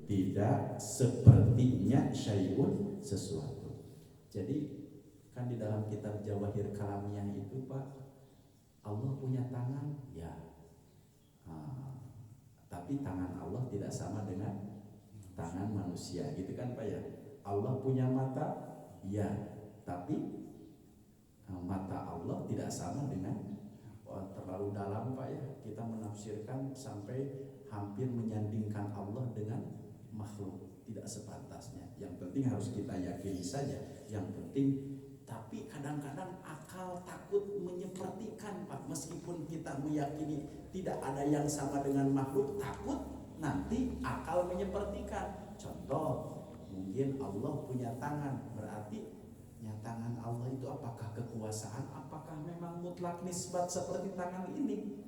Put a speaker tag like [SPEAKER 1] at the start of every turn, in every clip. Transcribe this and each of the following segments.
[SPEAKER 1] tidak sepertinya syai'un sesuatu. Jadi kan di dalam kitab Jawahir Kalamiyah itu Pak, Allah punya tangan, ya. Tapi tangan Allah tidak sama dengan tangan manusia, gitu kan Pak ya. Allah punya mata, ya. Tapi mata Allah tidak sama dengan, terlalu dalam Pak ya. Kita menafsirkan sampai hampir menyandingkan Allah dengan makhluk, tidak sepantasnya. Yang penting harus kita yakini saja. Yang penting, tapi kadang-kadang akal takut menyepertikan Pak. Meskipun kita meyakini tidak ada yang sama dengan makhluk, takut nanti akal menyepertikan. Contoh, mungkin Allah punya tangan, berarti ya tangan Allah itu apakah kekuasaan, apakah memang mutlak nisbat seperti tangan ini?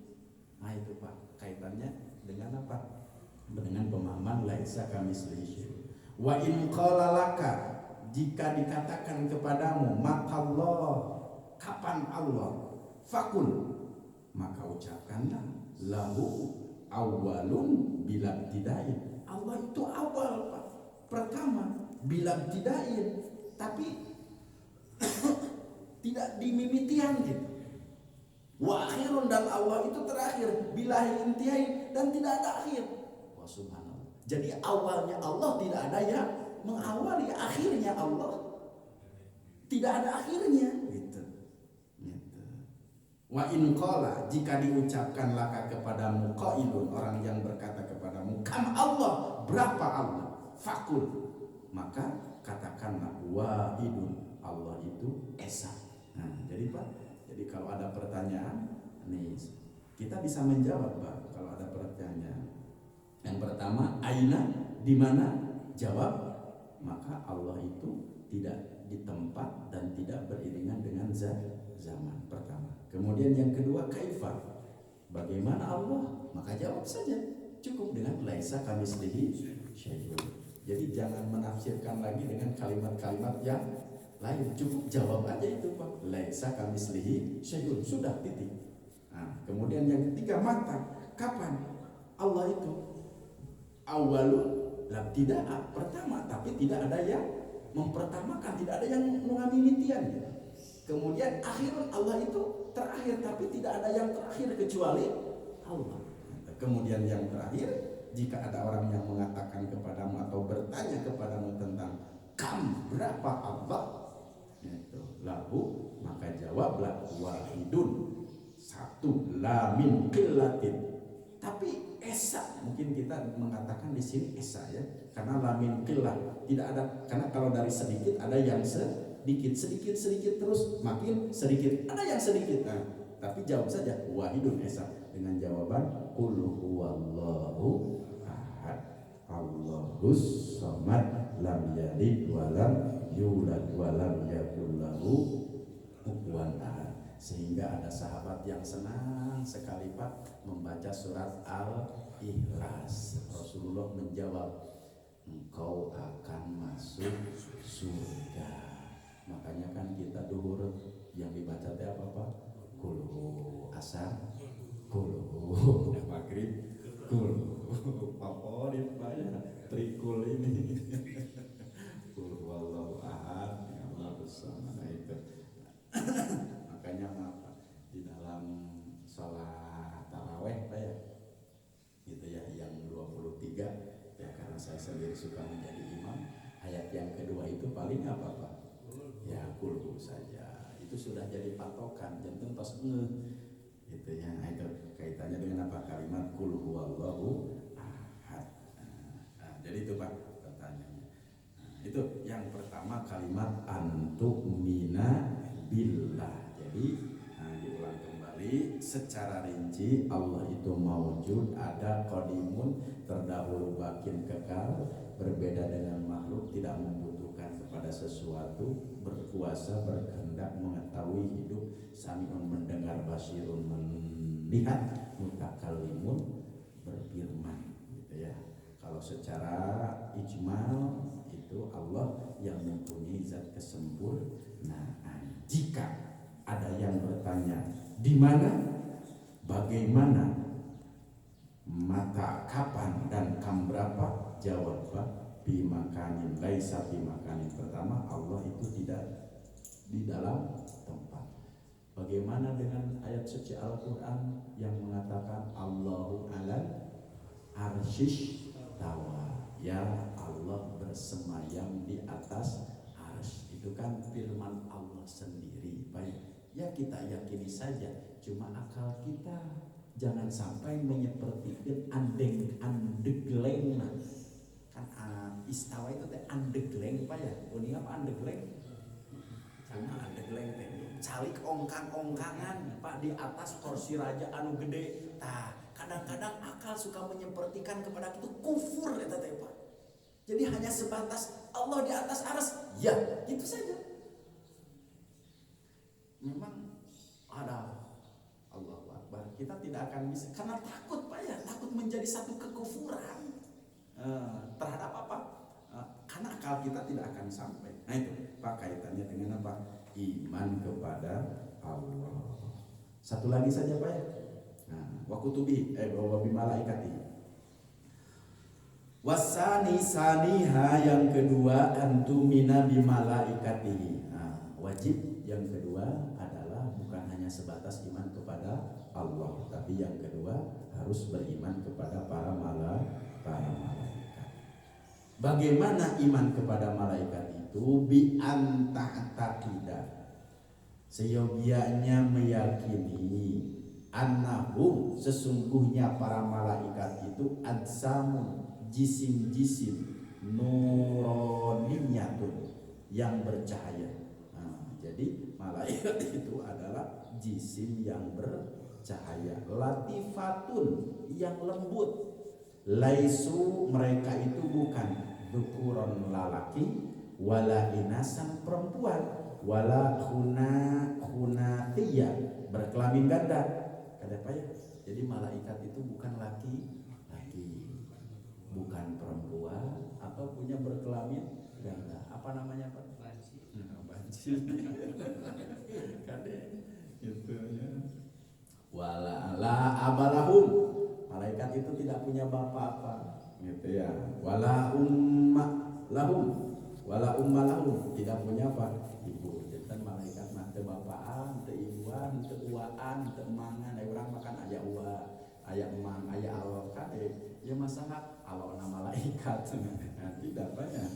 [SPEAKER 1] Nah itu Pak, kaitannya dengan apa? Dengan pemahaman laisa kamitslihi syai'. Wa in qala laka, jika dikatakan kepadamu maka Allah, kapan Allah? Fakul, maka ucapkanlah lahu awwalun bila ibtidain. Allah itu awal Pak, pertama, bila ibtidain, tapi tidak dimimitian gitu. Wa akhirun, dan Allah itu terakhir, bila intihain, dan tidak ada akhir. Wah subhanallah. Jadi awalnya Allah tidak ada yang mengawali, akhirnya Allah tidak ada akhirnya gitu. Wa in qala, jika diucapkan laka kepadamu qailun, orang yang berkata kepadamu kam Allah, berapa Allah? Fakul, maka katakanlah wahidun, Allah itu esa. Nah, jadi Pak, jadi kalau ada pertanyaan nih, kita bisa menjawab Pak kalau ada pertanyaan. Yang pertama, aina, di mana? Jawab, maka Allah itu tidak di tempat dan tidak beriringan dengan zaman. Pertama. Kemudian yang kedua, kaifa, bagaimana Allah? Maka jawab saja, cukup dengan laisa kamitslihi syai'un. Jadi jangan menafsirkan lagi dengan kalimat-kalimat yang lain, cukup jawab aja itu Pak, laisa kamitslihi syai'un, sudah, titik. Nah, kemudian yang ketiga, mata, kapan Allah itu? Awalun, tidak pertama, tapi tidak ada yang mempertamakan, tidak ada yang mengamimitian gitu. Kemudian akhirun, Allah itu terakhir, tapi tidak ada yang terakhir kecuali Allah. Kemudian yang terakhir, jika ada orang yang mengatakan kepadamu atau bertanya kepadamu tentang kam, berapa Allah, itu lahu, maka jawablah wahidun, satu, la min qillatin. Tapi esa, mungkin kita mengatakan di sini esa ya, karena la min qillah, tidak ada, karena kalau dari sedikit ada yang sedikit terus makin sedikit, ada yang sedikit. Nah, tapi jawab saja wahidun esa dengan jawaban qul huwallahu ahad, Allahus samad, lam yalid wa lam yulad wa lam yakul lahu kufuwan ahad. Sehingga ada sahabat yang senang sekali Pak membaca surat Al-Ikhlas. Rasulullah menjawab, engkau akan masuk surga. Makanya kan kita duhur yang dibaca teh apa Pak? Kulhu, asar kulhu, maghrib kulhu, favorit Pak ya, trikul ini. Kulhu wallahu ahad, ya Allah bersama itu. Makanya apa? Di dalam sholat taraweh Pak ya, gitu ya, yang 23 ya, karena saya sendiri suka menjadi imam, ayat yang kedua itu paling apa Pak? Ya kulhu saja, itu sudah jadi patokan, jantung tos gitu ya. Nah, itu kaitannya dengan apa? Kalimat qul huwallahu ahad. Nah, jadi itu Pak pertanyaannya. Nah, itu yang pertama, kalimat antu'mina billah. Jadi diulang kembali secara rinci, Allah itu maujud, ada, qadimun, terdahulu, bakin, kekal, berbeda dengan makhluk, tidak membutuhkan kepada sesuatu, berkuasa, berkehendak, mengetahui, hidup, sami'un, mendengar, basirun, melihat, mutakallimun, berfirman gitu ya. Kalau secara ijmal itu Allah yang mempunyai zat kesempurnaan. Jika ada yang bertanya di mana, bagaimana, mata, kapan, dan kam berapa, Jawab bimakanin laisa bimakanin. Pertama, Allah itu tidak di dalam tempat. Bagaimana dengan ayat suci Al-Quran yang mengatakan Allahu alal arsyish tawa, ya Allah bersemayam di atas arsy. Itu kan firman Allah sendiri. Baik, ya kita yakini saja, cuma akal kita jangan sampai menyepertikan andegleng. Kan istawa itu teh andegleng Pak ya. Kuning apa andegleng? Cuma andegleng teh calik ongkang-ongkangan Pak di atas kursi raja anu gede. Tah, kadang-kadang akal suka menyepertikan kepada itu kufur eta teh Pak. Jadi hanya sebatas Allah di atas arsy, ya itu saja. Memang ada Allahu Akbar, kita tidak akan bisa karena takut Pak ya, takut menjadi satu kekufuran terhadap apa? Karena akal kita tidak akan sampai. Nah itu Pak, kaitannya dengan apa? Iman kepada Allah. Satu lagi saja Pak ya. Nah, wa kutubi wa bi malaikati. Wasani saniha, yang kedua antumina bi malaikati. Nah, wajib yang kedua adalah bukan hanya sebatas iman kepada Allah, tapi yang kedua harus beriman kepada para malaikat. Bagaimana iman kepada malaikat itu? Bi anta'taqida, seyogianya meyakini annahum, sesungguhnya para malaikat itu adsamun, jisim-jisim nuroniyatun, yang bercahaya. Nah, jadi malaikat itu adalah jisim yang bercahaya, latifatun, yang lembut. Laisu, mereka itu bukan dzukuron lalaki, wala inasan perempuan, wala hunatiyah berkelamin ganda. Kata apa ya? Jadi malaikat itu bukan laki, bukan perempuan, atau punya berkelamin ganda. Apa namanya Pak? Banci. Kade gitu ya. Wala la abalahum, malaikat itu tidak punya bapak apa, gitu ya. Wala umma lahum, tidak punya apa? Ibu. Jadi kan malaikat mah teu bapaan, teu ibuan, teu uaan, teu emangan. Aya urang makan aya ua, aya emang, aya alor kade. Ya masalah alor malaikat. Nah, tidak banyak.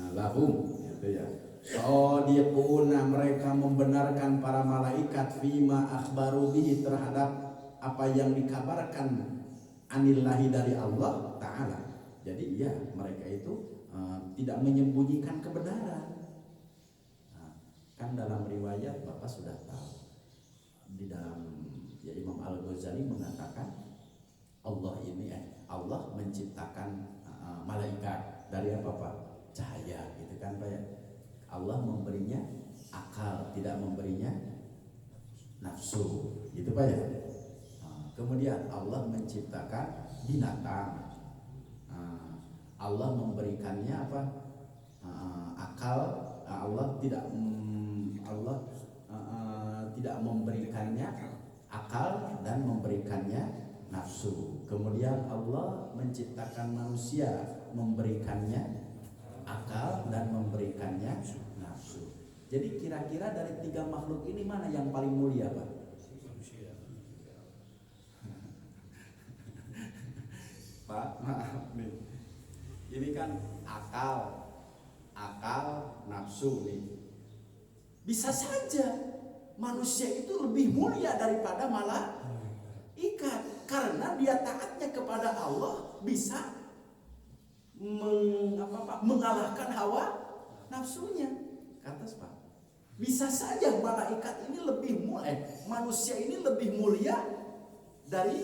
[SPEAKER 1] Nah, lahum, gitu ya. Shadiquna, mereka membenarkan para malaikat fima akhbaru bihi, terhadap apa yang dikabarkan anillahi dari Allah Ta'ala. Jadi ya mereka itu tidak menyembunyikan kebenaran. Nah, kan dalam riwayat Bapak sudah tahu, di dalam ya Imam Al-Ghazali mengatakan Allah menciptakan malaikat dari apa Pak? Cahaya, gitu kan Pak ya. Allah memberinya akal, tidak memberinya nafsu, gitu Pak ya. Kemudian Allah menciptakan binatang. Allah memberikannya apa? Akal. Allah tidak memberikannya akal dan memberikannya nafsu. Kemudian Allah menciptakan manusia, memberikannya akal dan memberikannya nafsu. Jadi kira-kira dari tiga makhluk ini mana yang paling mulia Pak? Pak, maaf nih. Ini kan akal, nafsu nih. Bisa saja manusia itu lebih mulia daripada malaikat, karena dia taatnya kepada Allah bisa mengalahkan hawa nafsunya. Kata Pak, bisa saja malaikat ini manusia ini lebih mulia dari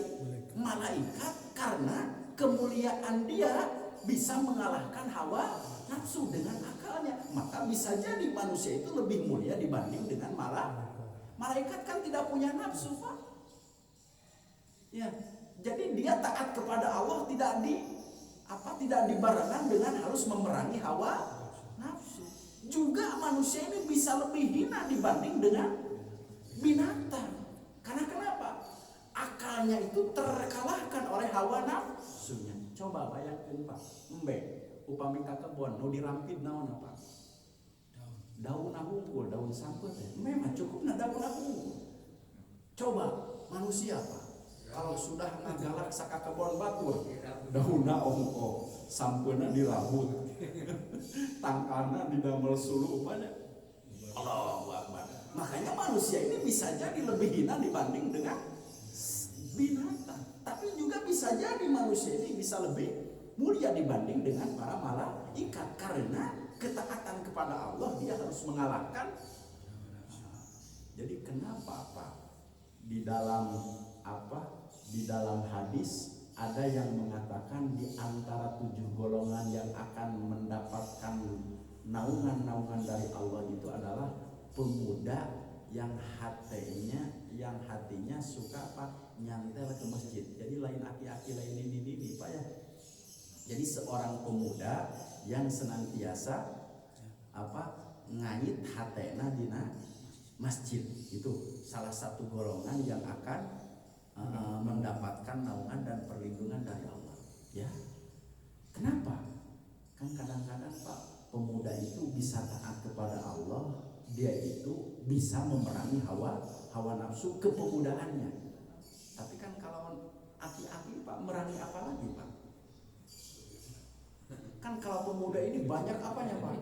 [SPEAKER 1] malaikat karena kemuliaan dia bisa mengalahkan hawa nafsu dengan akalnya. Maka bisa jadi manusia itu lebih mulia dibanding dengan malaikat. Kan tidak punya nafsu Pak. Ya, jadi dia taat kepada Allah tidak dibarengan dengan harus memerangi hawa nafsu. Juga manusia ini bisa lebih hina dibanding dengan binatang. Karena kenapa? Akalnya itu terkalahkan oleh hawa nafsunya. Coba bayangkan Pak, embe upami ka kebon nu dirampid naon apa? Daun hungkul, daun samput. Memang cukupna daun hungkul. Coba manusia Pak, kalau sudah ngagalak saka kebon batur, daunna ongko, sampeuna dirambut, tangkana didamel sulu upanya. Allahu Akbar. Makanya manusia ini bisa jadi lebih hina dibanding dengan binatang. Tapi juga bisa jadi manusia ini bisa lebih mulia dibanding dengan para malaikat, karena ketaatan kepada Allah dia harus mengalahkan. Jadi kenapa Pak? Di dalam hadis ada yang mengatakan di antara 7 golongan yang akan mendapatkan naungan dari Allah itu adalah pemuda yang hatinya suka nyantel ke masjid. Jadi lain aki-aki lain ini Pak ya. Jadi seorang pemuda yang senantiasa ngait hatena dina masjid, itu salah satu golongan yang akan mendapatkan naungan dan perlindungan dari Allah. Ya, kenapa? Kan kadang-kadang Pak, pemuda itu bisa taat kepada Allah, dia itu bisa memerangi hawa nafsu kepemudaannya. Tapi kan kalau aki-aki Pak, merangi apa lagi Pak? Kan kalau pemuda ini banyak apanya Pak?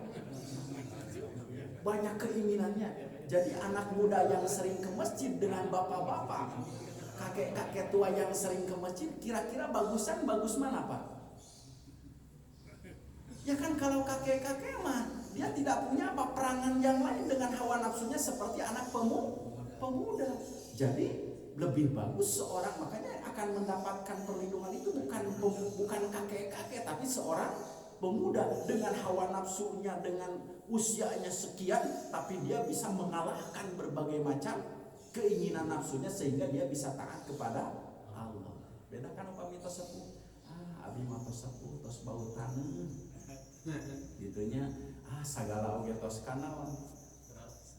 [SPEAKER 1] Banyak keinginannya. Jadi anak muda yang sering ke masjid dengan bapak-bapak, kakek-kakek tua yang sering ke masjid, kira-kira bagus mana Pak? Ya kan kalau kakek-kakek mah dia tidak punya perangan yang lain dengan hawa nafsunya seperti anak pemuda. Jadi lebih bagus seorang, makanya akan mendapatkan perlindungan itu bukan kakek-kakek, tapi seorang pemuda dengan hawa nafsunya, dengan usianya sekian, tapi dia bisa mengalahkan berbagai macam keinginan nafsunya sehingga dia bisa taat kepada Allah. Beda kan upami tos sepuh, abi mah tos sepuh tos bau taneuh. Gitunya, sagala oge tos kanaon.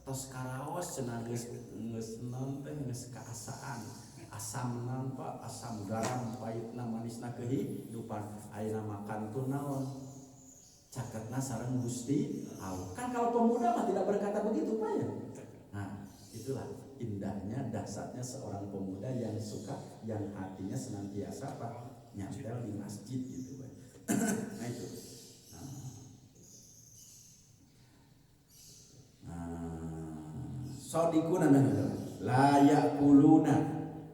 [SPEAKER 1] Tos karaos cenah geus naon teh geus kaasaan. Asam naon Pak, asam garam pahitna manisna kehidupan. Ayeuna makan tun naon? Caketna sareng Gusti Allah. Kan kalau pemuda mah tidak berkata begitu Pak ya. Nah, itulah indahnya dasarnya seorang pemuda yang suka, yang hatinya senantiasa Pak nyantel di masjid gitu Pak. Nah itu. Sodikuna la yakuluna,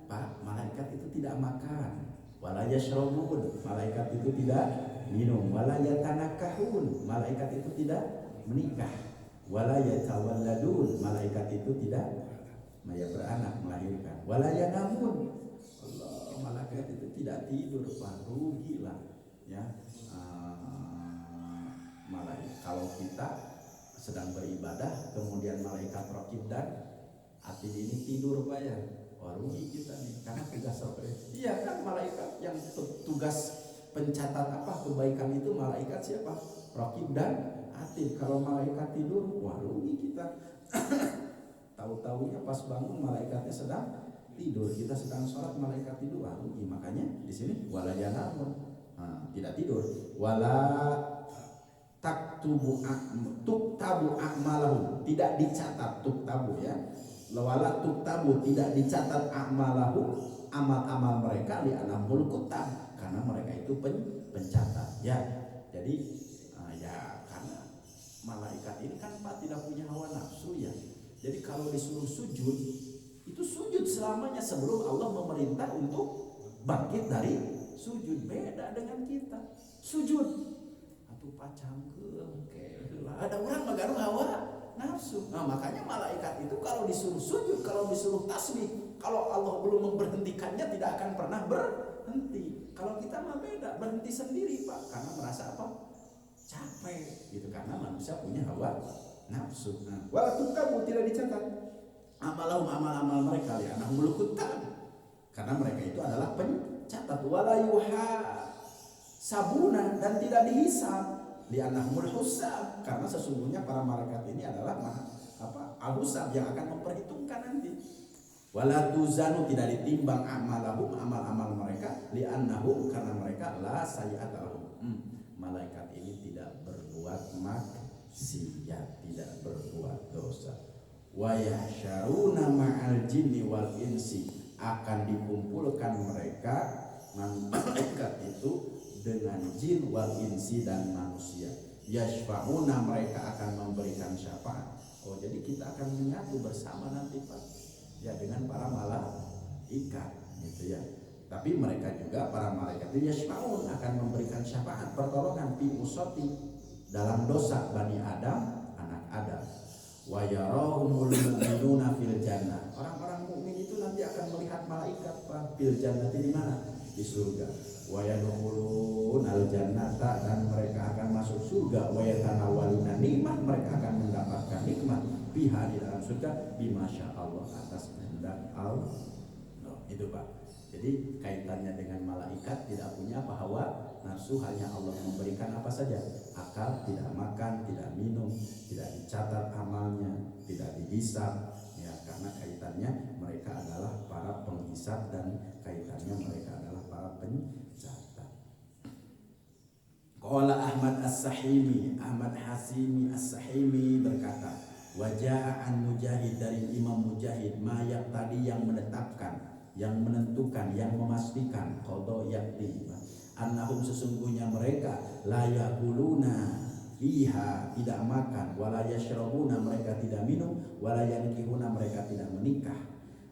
[SPEAKER 1] Pak, malaikat itu tidak makan, wala yashrabun, malaikat itu tidak minum, wala yatanakahun, malaikat itu tidak menikah, wala yatawalladun, malaikat itu tidak beranak melahirkan, wala yanamun, Allah, malaikat itu tidak tidur Pak, rugilah ya. Malaikat kalau kita sedang beribadah kemudian malaikat raqib dan atid ini tidur Pak ya, wah rugi kita nih, karena tugas iya kan malaikat yang tugas pencatat kebaikan itu malaikat siapa? Raqib dan atid. Kalau malaikat tidur, wah rugi kita. Tahu-tahunya pas bangun malaikatnya sedang tidur, kita sedang sholat malaikat tidur, wah rugi. Makanya di sini wala yanamun, tidak tidur, wala tuktabu a'malahum, tidak dicatat, tuktabu ya, wala tuktabu, tidak dicatat a'malahum, amal-amal mereka li anamul kutab, karena mereka itu pencatat ya. Jadi ya karena malaikat ini kan Pak tidak punya hawa nafsu ya. Jadi kalau disuruh sujud, itu sujud selamanya sebelum Allah memerintah untuk bangkit dari sujud. Beda dengan kita sujud atuh pacangkeun keula, ada orang magaruh hawa nafsu. Nah makanya malaikat itu kalau disuruh sujud, kalau disuruh tasbih, kalau Allah belum memberhentikannya tidak akan pernah berhenti. Kalau kita mah beda, berhenti sendiri Pak, karena merasa apa? Capek gitu, karena manusia punya hawa nafsu. Nah, walaupun kamu tidak dicatat amalahum, amal-amal mereka ya anahumul kutab, karena mereka itu adalah pencatat. Wala yuha sabuna, dan tidak dihisab li anahumul husab, karena sesungguhnya para malaikat ini adalah al-husab yang akan memperhitungkan nanti. Wala tuzanu, tidak ditimbang amalahum, amal-amal mereka, li'annahum, karena mereka la sayyi'ata lahum. Malaikat ini tidak berbuat maksiat, tidak berbuat dosa. Wa yahsyaruna ma'al jinni wal insi, akan dikumpulkan mereka malaikat itu dengan jin wal insi dan manusia. Yashfa'una, mereka akan memberikan syafaat. Oh, jadi kita akan menyatu bersama nanti Pak, ya, dengan para malaikat gitu ya. Tapi mereka juga, para malaikat itu yashfa'un, akan memberikan syafaat, pertolongan fi usati, dalam dosa Bani Adam, anak Adam. Wa yarahumul mu'minuna fil jannah, orang-orang mukmin itu nanti akan melihat malaikat Pak, fil jannah, di mana? Di surga. Wa yadkhulun al jannata, dan mereka akan masuk surga. Wa yatanawaluna nikmat, mereka akan mendapatkan nikmat biha, di dalam surga, bimasya Allah, atas kehendak Allah. Itu Pak. Jadi kaitannya dengan malaikat tidak punya hawa nafsu, hanya Allah memberikan apa saja. Akal, tidak makan, tidak minum, tidak dicatat amalnya, tidak dihisab, ya, karena kaitannya mereka adalah para penghisab dan kaitannya mereka adalah para pencatat. Qala Ahmad As-Sahimi, Ahmad Hasimi As-Sahimi berkata, wajah an Mujahid, dari Imam Mujahid, mayak tadi, yang menetapkan, yang menentukan, yang memastikan, qada yakti, annahum, sesungguhnya mereka, la yakuluna fiha, tidak makan, wala yashrabuna, mereka tidak minum, wala yankihuna, mereka tidak menikah.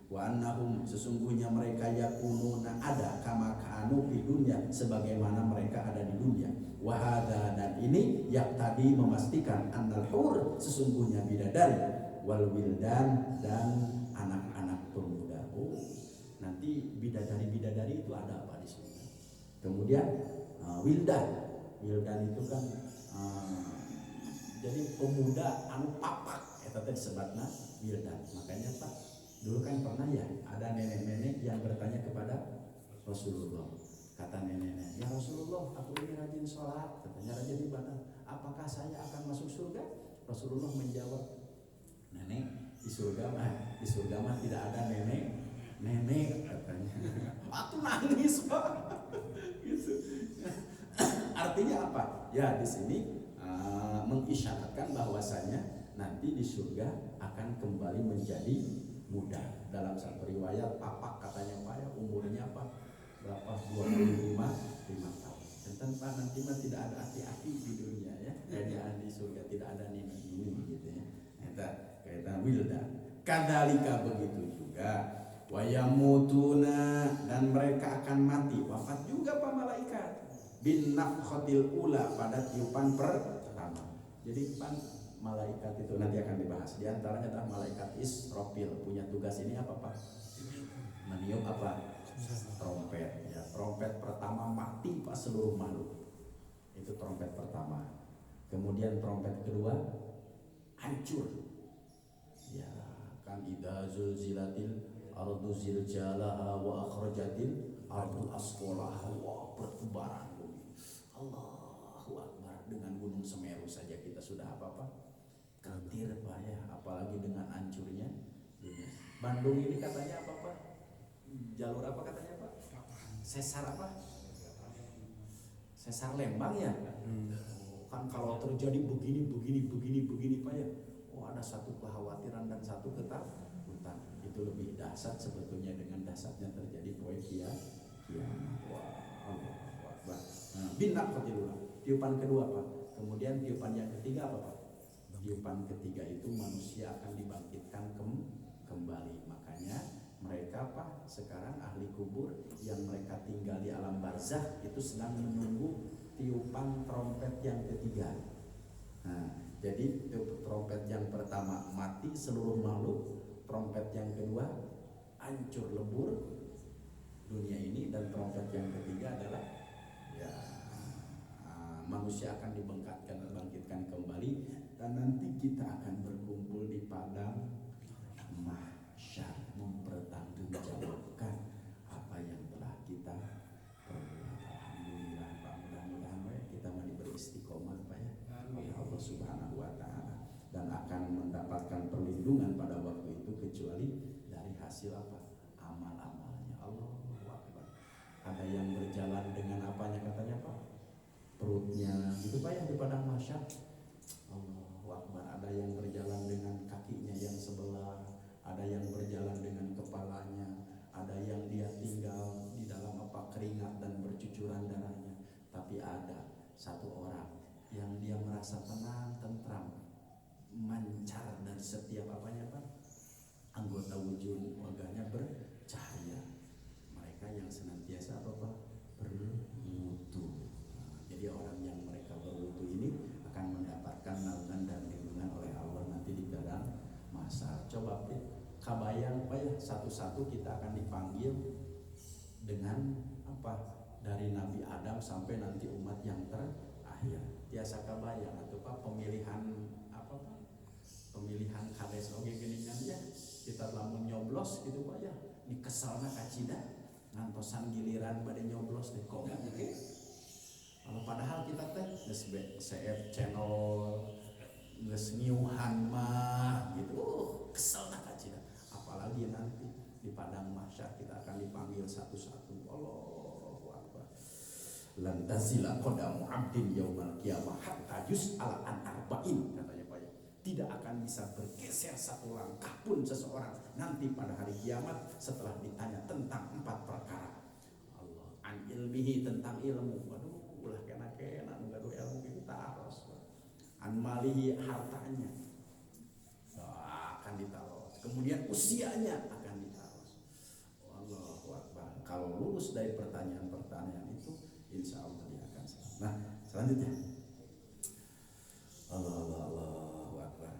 [SPEAKER 1] Wa annahum, sesungguhnya mereka yakununa, ada, kama kanu di dunia, sebagaimana mereka ada di dunia. Wa hadza, dan ini yaktadi, memastikan, annal hur, sesungguhnya bidadari, wal wildan, dan anak-anak pemuda. Oh, nanti bidadari itu ada apa di sini? Kemudian wildan itu kan jadi pemuda anu papak, eta teh disebutna wildan. Makanya Pak, dulu kan pernah ya ada nenek-nenek yang bertanya kepada Rasulullah. Kata nenek-nenek, ya Rasulullah, aku ini rajin sholat, katanya rajin ibadah, apakah saya akan masuk surga? Rasulullah menjawab, nenek, di surga mah tidak ada nenek katanya. Aku nangis Pak. Gitu. Artinya apa? Ya, di sini mengisyaratkan bahwasanya nanti di surga akan kembali menjadi muda. Dalam satu riwayat, papak katanya Pak, ya, umurnya apa? Berapa? 25 tahun. Tentang Pak, nanti mah tidak ada aki-aki di dunia ya. Kayak di surga tidak ada nini gitu ya. Kita wildan. Kadalika, begitu juga. Wayamutuna, dan mereka akan mati, wafat juga Pak malaikat, bin nafkhatil ula, pada tiupan pertama. Jadi Pak, malaikat itu nanti akan dibahas. Di antaranya adalah malaikat Israfil, punya tugas ini apa Pak? Meniup apa? Trompet. Ya, trompet pertama mati Pak seluruh makhluk. Itu trompet pertama. Kemudian trompet kedua hancur. Ya, kan idza zulzilatil ardu zilzalaha wa akhrajatil ardu asqalaha, wa pertubaran bumi. Allahu Akbar, dengan Gunung Semeru saja kita sudah apa-apa ketir Pak ya, apalagi dengan hancurnya dunia. Bandung ini katanya apa Pak? Jalur apa katanya Pak? Sesar apa? Sesar Lembang ya? Kan kalau terjadi begini Pak ya. Oh, ada satu kekhawatiran dan satu ketakutan. Itu lebih dahsyat sebetulnya dengan dahsyatnya terjadi poin kiamat. Wah, Allahu Akbar. Bin nafkhatil, tiupan kedua Pak. Kemudian tiupan yang ketiga apa Pak? Tiupan ketiga itu manusia akan dibangkitkan kembali. Makanya mereka Pak, sekarang ahli kubur yang mereka tinggal di alam barzakh itu sedang menunggu tiupan trompet yang ketiga. Nah, jadi trompet yang pertama mati seluruh makhluk, trompet yang kedua hancur lebur dunia ini, dan trompet yang ketiga adalah ya manusia akan dibangkitkan kembali, dan nanti kita akan berkumpul di padang mahsyar, mempertanggungjawabkan apa yang telah kita perbuat. Alhamdulillah Pak, mudah-mudahan kita diberi istiqomah Pak ya, oleh Allah Subhanahu wa taala, dan akan mendapatkan perlindungan pada waktu itu kecuali dari hasil hasil apa? Amal-amalnya. Allahu Akbar. Ada yang berjalan dengan apanya katanya Pak? Perutnya gitu Pak ya di padang mahsyar. Allahu Akbar. Ada yang berjalan dengan kakinya yang sebelah, ada yang berjalan dengan kepalanya, ada yang dia tinggal di dalam apa keringat dan bercucuran darahnya. Tapi ada satu orang yang dia merasa tenang, tentram, mancar dari setiap apanya Pak? Anggota wujud wajahnya bercahaya. Mereka yang senantiasa apa Pak? Berwudu. Nah, jadi orang yang mereka berwudu ini akan mendapatkan naungan dan lindungan oleh Allah nanti di padang mahsyar. Coba kabayang Pak ya, satu-satu kita akan dipanggil dengan apa? Dari Nabi Adam sampai nanti umat yang terakhir. Tiasa kabayang atau Pak pemilihan apa Pak? Pemilihan kades oge geuningan ya. Kita lamun nyoblos gitu Pak ya. Ini kesalna kacida ngantosan giliran bade nyoblos deh kok oke. Kalau padahal kita teh geus CF channel geus ngiuhan mah gitu. Kesalna kacida. Apalagi nanti di padang mahsyar kita akan dipanggil satu-satu. Allahu Akbar. Lan tazila qadamu 'abdin yaumal qiyamah hatta yus'ala an arba'in katanya Pak ya. Tidak akan bisa bergeser satu langkah pun seseorang nanti pada hari kiamat setelah ditanya tentang 4 perkara. Allah an ilmihi tentang ilmu. Waduh ulah kena-kena nu gaduh ilmu kita harus. An malihi hartanya. Akan ditaruh. Kemudian usianya akan ditaruh. Allahu Akbar. Kalau lulus dari pertanyaan-pertanyaan itu, insya Allah dia akan selamat. Nah, selanjutnya. Allahu Akbar.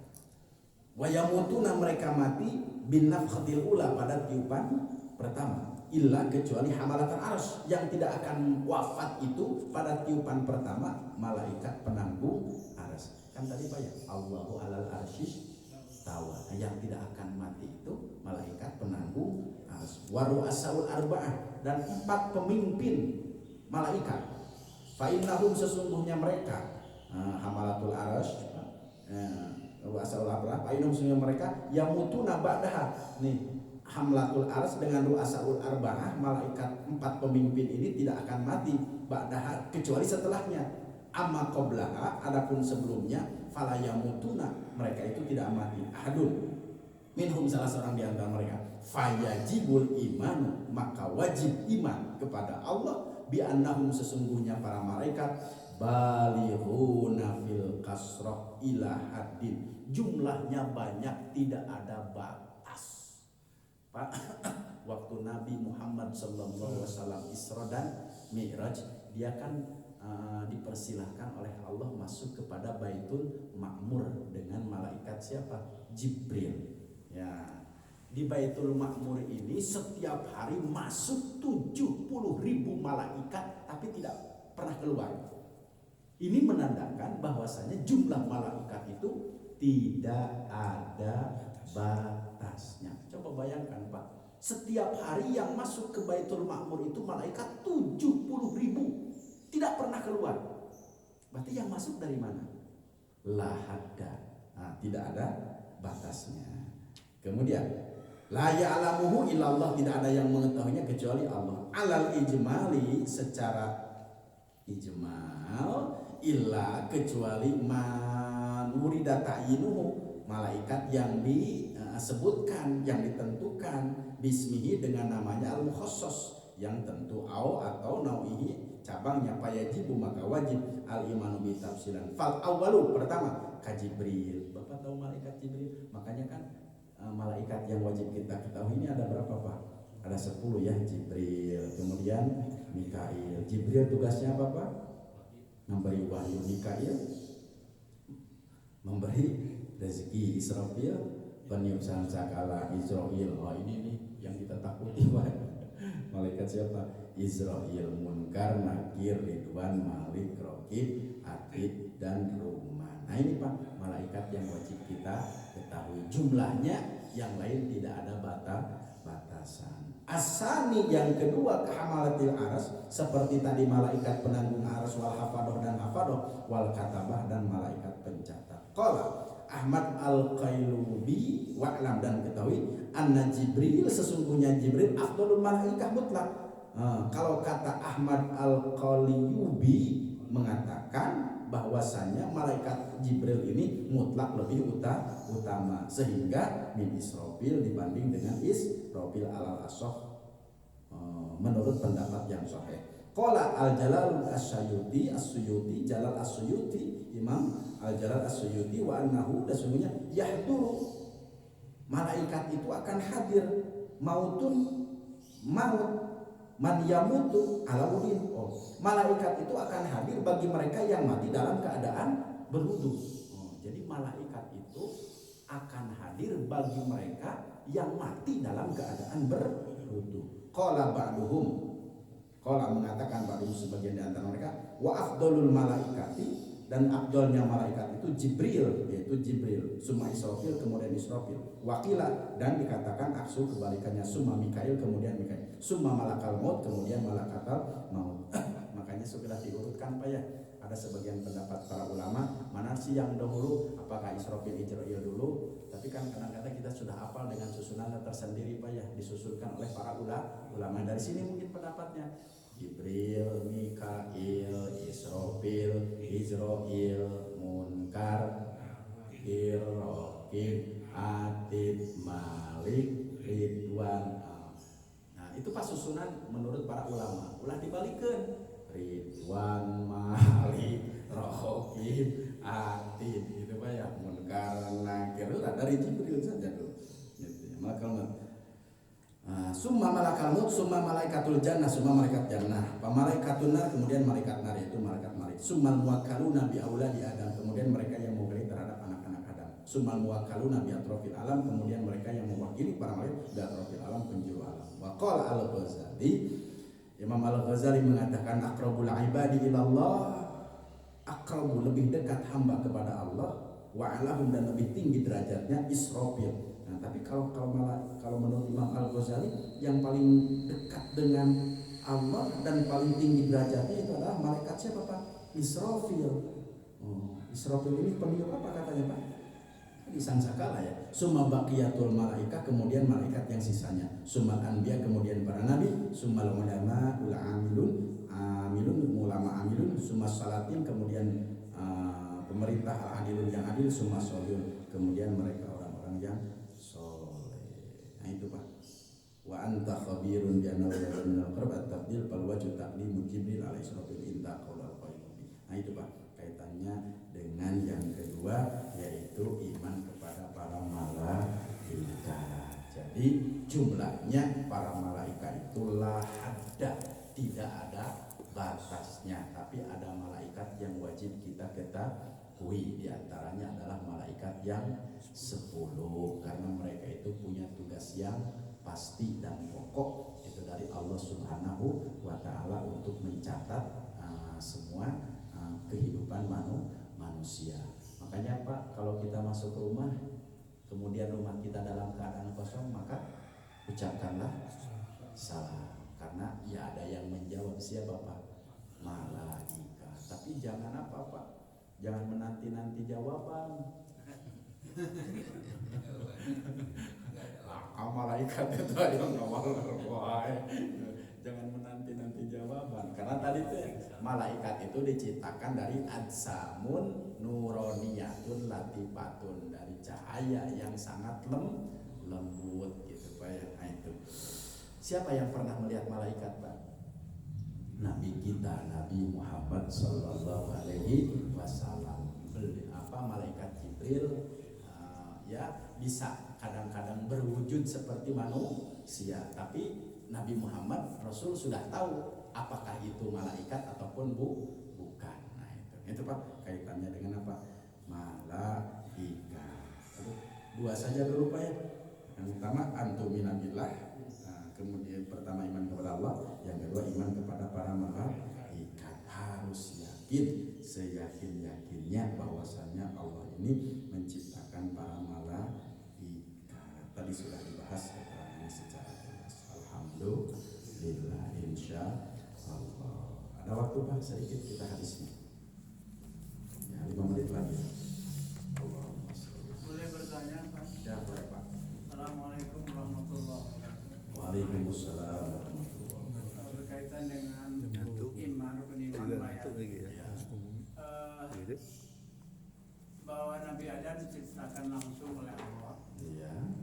[SPEAKER 1] Wa yamutuna mereka mati bin nafkhatil ula pada tiupan pertama. Illa kecuali hamalatan arsy yang tidak akan wafat itu pada tiupan pertama malaikat penanggung arsy. Kan tadi Pak ya, Allahu alal arsy tawa. Yang tidak akan mati itu malaikat penanggung arsy. Wa ru'asaul arba'ah dan 4 pemimpin malaikat. Fa innahum sesungguhnya mereka hamalatul arsy ru'asaul arba'ah fa innahum sesungguhnya mereka yamutuna ba'daha. Nih hamlatul arsy dengan ru'asaul arba'ah malaikat 4 pemimpin ini tidak akan mati ba'daha kecuali setelahnya. Amma qablaha adapun sebelumnya fala yamutuna mereka itu tidak mati. Ahadun minhum salah seorang di antara mereka fayajibul iman maka wajib iman kepada Allah bi annahum sesungguhnya para malaikat balighuna fil kasrah ila haddin jumlahnya banyak tidak ada batas. Pak waktu Nabi Muhammad sallallahu alaihi wasallam Isra dan Mi'raj dia kan dipersilahkan oleh Allah masuk kepada Baitul Ma'mur dengan malaikat siapa? Jibril. Ya, di Baitul Ma'mur ini setiap hari masuk 70.000 malaikat tapi tidak pernah keluar. Ini menandakan bahwasanya jumlah malaikat itu tidak ada batasnya. Coba bayangkan Pak, setiap hari yang masuk ke Baitul Ma'mur itu malaikat 70.000. Tidak pernah keluar. Berarti yang masuk dari mana? Lahada. Nah, tidak ada batasnya. Kemudian la ya'lamuhu illallah tidak ada yang mengetahuinya kecuali Allah. Alal ijmali secara ijmal illa kecuali man urida ta'yinuhu malaikat yang disebutkan yang ditentukan bismihi dengan namanya al-mukhassas yang tentu atau nau'ihi cabangnya fayajibu maka wajib al-imanu bi tafsilan fal awwalu pertama ka Jibril. Bapak tahu malaikat Jibril? Makanya kan malaikat yang wajib kita ketahui ini ada berapa Pak? Ada 10 ya Jibril, kemudian Mikail. Jibril tugasnya apa Pak? Memberi wahyu. Mikail memberi rezeki. Israfil peniup sangkakala. Israil ini nih yang kita takuti Pak. Malaikat siapa? Israil, Munkar, Nakir, Ridwan, Malik, Raqib, Atid, dan Ruman. Nah ini Pak, malaikat yang wajib kita ketahui jumlahnya, yang lain tidak ada batasan. Asani yang kedua kehamalatil aras seperti tadi malaikat penanggung aras wal hafadoh dan hafadoh wal katabah dan malaikat pencatat. Qala Ahmad Al-Qailubi wa'lam, dan ketahui anna Jibril, sesungguhnya Jibril afdalul malaikah mutlak. Kalau kata Ahmad Al-Qailubi mengatakan bahwasanya malaikat Jibril ini mutlak lebih utama, sehingga min Israfil dibanding dengan Israfil alal asoh, menurut pendapat yang sahih. Qala Al-Jalal As-Suyuti, Jalal As-Suyuti, Imam Al-Jalal As-Suyuti, wa annahu, dan sesungguhnya yahduru, malaikat itu akan hadir, maut man yamutu ala wudin. Malaikat itu akan hadir bagi mereka yang mati dalam keadaan berwudu. Jadi malaikat itu akan hadir bagi mereka yang mati dalam keadaan berwudu. Qala ba'duhum, qala mengatakan ba'duhum, sebagian di antara mereka, wa afdalul malaikati, dan afdalnya malaikat itu Jibril, yaitu Jibril, summa Israfil, kemudian Israfil, wakila, dan dikatakan aksu, kebalikannya, summa Mikail, kemudian Mikail, summa malakal maut, kemudian malakatal maut. Makanya sudah diurutkan Pak ya, ada sebagian pendapat para ulama, mana sih yang dahulu, apakah Israfil Ijrail dulu, tapi kan kadang-kadang kita sudah hafal dengan susunan tersendiri Pak ya, disusunkan oleh para ulama. Dari sini mungkin pendapatnya Jibril, Mikail, Israfil, Ijrail, Munkar, Nakir, Raqib, Atid, Malik, Ridwan. Nah itu pas susunan menurut para ulama. Ulah dibalikkan, Ridwan, Malik, Raqib, Atid, itu Pak ya, Munkar, Nakir, itu dari Jibril saja tuh. Malakal summa malakal maut, summa malaikatul jannah, summa malaikat jannah, pamalaikatun nar, kemudian malaikat nar, itu malaikat maut, summa muwakkaluna bi auladi Adam, kemudian mereka yang mewakili terhadap anak-anak Adam, summa muwakkaluna bi atrofil alam, kemudian mereka yang mewakili para malaikat bi atrofil alam, penjuru alam. Wa qala Al-Ghazali, Imam Al-Ghazali mengatakan aqrabul ibadi ilallah, aqrabu, lebih dekat hamba kepada Allah, wa alahum, dan lebih tinggi derajatnya Israfil. Nah, tapi kalau menurut Imam Al-Ghazali yang paling dekat dengan Allah dan paling tinggi derajatnya itu adalah malaikat siapa Pak? Israfil. Israfil ini peniup apa katanya Pak? Di sangkakala ya. Summa baqiyatul malaikah, kemudian malaikat yang sisanya. Summal anbiya, kemudian para nabi. Summal ulama amilun, ulama amilun. Summa salatin, kemudian pemerintah adilun yang adil. Summa solihun, kemudian mereka orang-orang yang itu Pak. Wa anta khabirun bi anna minal qurb at-tabdil fal wajhu taqlimu Jibril alaihi salatu inta qaul al-qayyim. Nah itu Pak, kaitannya dengan yang kedua, yaitu iman kepada para malaikat. Jadi jumlahnya para malaikat itulah ada, tidak ada batasnya, tapi ada malaikat yang wajib kita ketahui. Di antaranya adalah malaikat yang 10, karena mereka itu punya tugas yang pasti dan pokok, itu dari Allah Subhanahu wa Ta'ala untuk mencatat semua kehidupan manusia. Makanya Pak, kalau kita masuk ke rumah, kemudian rumah kita dalam keadaan kosong, maka ucapkanlah salam, karena ya ada yang menjawab. Siapa Pak? Malaikat. Tapi jangan apa Pak, jangan menanti-nanti jawaban. Malaikat itu yang ngawal, jangan menanti-nanti jawaban, karena tadi tuh malaikat itu diciptakan dari adsamun nuroniyatun latifatun, dari cahaya yang sangat lembut gitu Pak ya. Nah, itu siapa yang pernah melihat malaikat Pak? Nabi kita, Nabi Muhammad Sallallahu Alaihi Wasallam. Malaikat Jibril ya bisa kadang-kadang berwujud seperti manusia, tapi Nabi Muhammad Rasul sudah tahu apakah itu malaikat ataupun bukan. Nah itu Pak, kaitannya dengan apa? Malaikat. Dua saja dulu Pak ya. Yang pertama antumina billah, kemudian pertama iman kepada Allah, yang kedua iman kepada para malaikat. Harus yakin, seyakin-yakinnya bahwasannya Allah ini menciptakan para malaikat. Tadi sudah dibahas keterangannya secara jelas. Alhamdulillah, insya Allah. Ada waktu Pak sedikit kita habisnya. Ya, 5 menit lagi. Allahumma sholli
[SPEAKER 2] bahwa Nabi Adam diciptakan langsung oleh Allah.
[SPEAKER 1] Iya.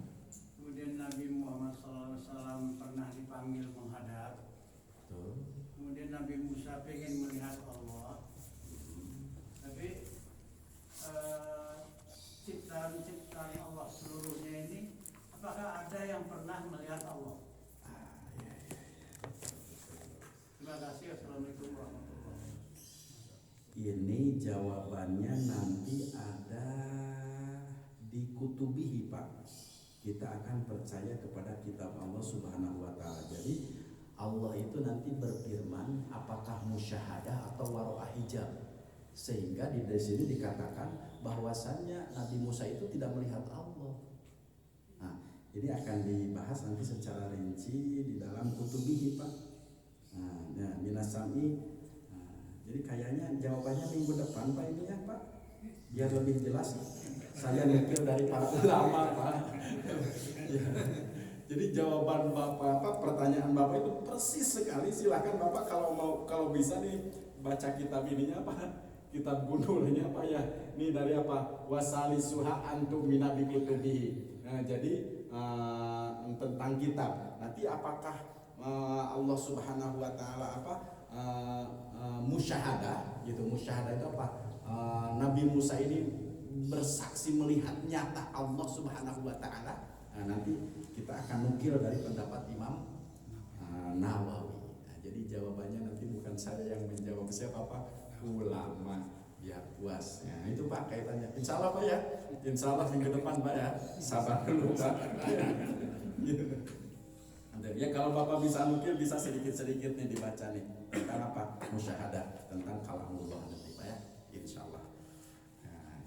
[SPEAKER 2] Kemudian Nabi Muhammad SAW pernah dipanggil menghadap.
[SPEAKER 1] Betul.
[SPEAKER 2] Kemudian Nabi Musa pengen melihat Allah. Tapi ciptaan Allah seluruhnya ini, apakah ada yang pernah melihat Allah?
[SPEAKER 1] Iya.
[SPEAKER 2] Terima kasih. Assalamualaikum warahmatullahi wabarakatuh.
[SPEAKER 1] Ini jawabannya nanti ada di kutubihi, Pak. Kita akan percaya kepada kitab Allah Subhanahu wa taala. Jadi Allah itu nanti berfirman apakah musyahadah atau waro'ah hijab. Sehingga di sini dikatakan bahwasannya Nabi Musa itu tidak melihat Allah. Nah, ini akan dibahas nanti secara rinci di dalam kutubihi, Pak. Nah, minasami. Jadi kayaknya jawabannya minggu depan, Pak, ini ya, Pak. Biar lebih jelas. Saya mikir dari para ulama, Pak. Ya. Jadi jawaban Bapak, pertanyaan Bapak itu persis sekali. Silakan Bapak kalau bisa nih baca kitab ininya, Pak. Kitab gundulnya apa ya? Ini dari apa? Wasali suha antum minabi kutubihi. Nah, jadi tentang kitab. Nanti apakah Allah Subhanahu wa taala musyahadah gitu. Musyahadah itu apa? Nabi Musa ini bersaksi melihat nyata Allah Subhanahu wa taala. Nah, nanti kita akan nukil dari pendapat Imam Nawawi. Nah, jadi jawabannya nanti bukan saya yang menjawab, siapa, Pak? Ulama, biar puas. Nah, itu Pak kaitannya. Insya Allah, Pak, ya. Insya Allah minggu depan, Pak, ya. Sabar dulu, Pak. Ya, kalau Bapak bisa nukil, bisa sedikit-sedikit nih dibaca nih tentang apa? Musyahadah, tentang kalamullah nanti, Pak, ya. Insya Allah. Nah,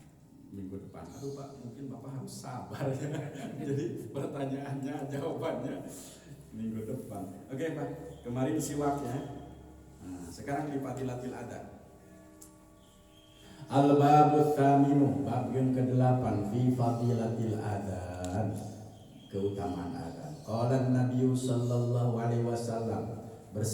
[SPEAKER 1] minggu depan. Aduh, Pak, mungkin Bapak harus sabar ya. Jadi pertanyaannya, jawabannya minggu depan. Oke, Pak. Kemarin siwaknya. Nah, sekarang di Fadilatil Adhan. Al-Babu Tsaminu, bab yang ke-8 fi Fadilatil Adhan, keutamaan adzan. Qala Nabi sallallahu alaihi wasallam,